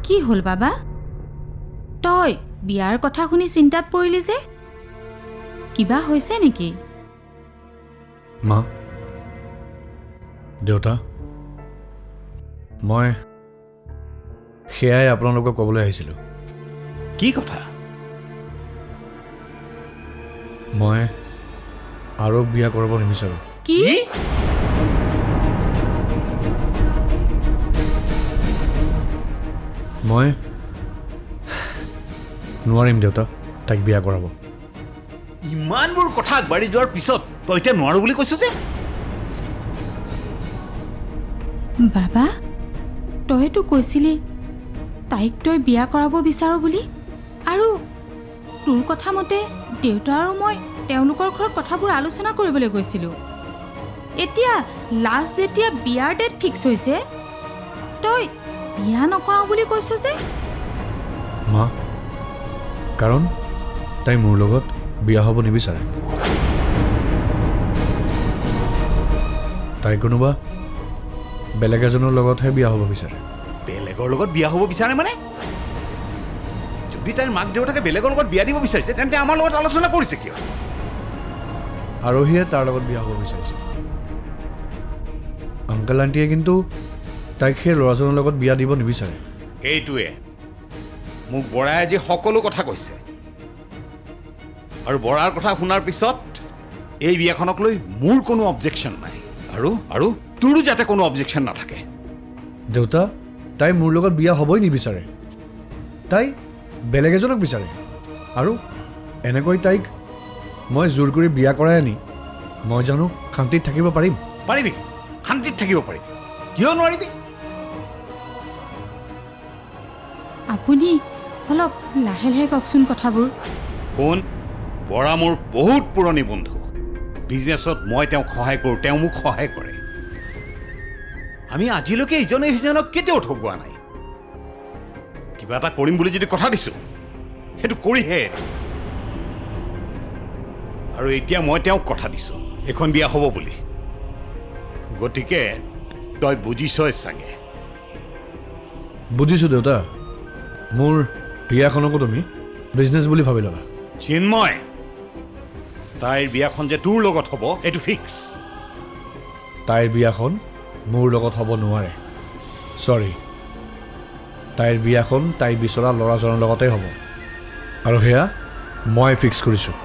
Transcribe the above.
কি হ'ল বাবা? তই বিয়াৰ কথা শুনি চিন্তাত পৰিলি যে? কিবা হৈছে নেকি? মা, দেউতা, মই সেয়াই আপোনালোকক ক'বলৈ আহিছিলোঁ। কি কথা? মই আৰু বিয়া কৰাব নিবিচাৰোঁ। কি? মই নোৱাৰিম দেউতা তাইক বিয়া কৰাব। ইমানবোৰ কথা আগবাঢ়ি যোৱাৰ পিছত তই এতিয়া নোৱাৰো বুলি কৈছ যে? বাবা, তইতো কৈছিলি তাইক তই বিয়া কৰাব বিচাৰ বুলি, আৰু তোৰ কথা মতে দেউতা আৰু মই তেওঁলোকৰ ঘৰত কথাবোৰ আলোচনা কৰিবলৈ গৈছিলোঁ। এতিয়া লাষ্ট যেতিয়া বিয়াৰ ডেট ফিক্স হৈছে, তই বিয়া নকৰাওঁ বুলি কৈছ যে? মা, কাৰণ তাই মোৰ লগত বিয়া হ'ব নিবিচাৰে। তাই কোনোবা বেলেগ এজনৰ লগতহে বিয়া হ'ব বিচাৰে। বেলেগৰ লগত বিয়া হ'ব বিচাৰে মানে? যদি তাইৰ মাক দেউতাকে বেলেগৰ লগত বিয়া দিব বিচাৰিছে তেন্তে আমাৰ লগত আলোচনা কৰিছে কিয়? আৰহীয়ে তাৰ লগত বিয়া হ'ব বিচাৰিছে। আংকেল আণ্টিয়ে কিন্তু তাইক সেই ল'ৰাজনৰ লগত বিয়া দিব নিবিচাৰে। এইটোৱে মোক বৰাই আজি সকলো কথা কৈছে, আৰু বৰাৰ কথা শুনাৰ পিছত এই বিয়াখনক লৈ মোৰ কোনো অবজেকশ্যন নাই, আৰু তোৰো যাতে কোনো অবজেকশ্যন নাথাকে। দেউতা, তাই মোৰ লগত বিয়া হ'বই নিবিচাৰে। তাই বেলেগ এজনক বিচাৰে, আৰু এনেকৈ তাইক মই জোৰ কৰি বিয়া কৰাই আনি মই জানো শান্তিত থাকিব পাৰিম? পাৰিবি, শান্তিত থাকিব পাৰিবি। কিয় নোৱাৰিবি? আপুনি অলপ লাহে লাহে কওকচোন কথাবোৰ। কোন? বৰা মোৰ বহুত পুৰণি বন্ধু। বিজনেছত মই তেওঁক সহায় কৰোঁ, তেওঁ মোক সহায় কৰে। আমি আজিলৈকে ইজনে সিজনক কেতিয়াও ঠগোৱা নাই। কিবা এটা কৰিম বুলি যদি কথা দিছোঁ সেইটো কৰিহে এৰিম। আৰু এতিয়া মই তেওঁক কথা দিছোঁ এইখন বিয়া হ'ব বুলি। গতিকে তই বুজিছই চাগে। বুজিছোঁ দেউতা, মোৰ বিয়াখনকো তুমি বিজনেছ বুলি ভাবি ল'লা। চিন্ময়, তাইৰ বিয়াখন যে তোৰ লগত হ'ব এইটো ফিক্স। তাইৰ বিয়াখন মোৰ লগত হ'ব নোৱাৰে। চৰি, তাইৰ বিয়াখন তাই বিচৰা ল'ৰাজনৰ লগতে হ'ব, আৰু সেয়া মই ফিক্স কৰিছোঁ।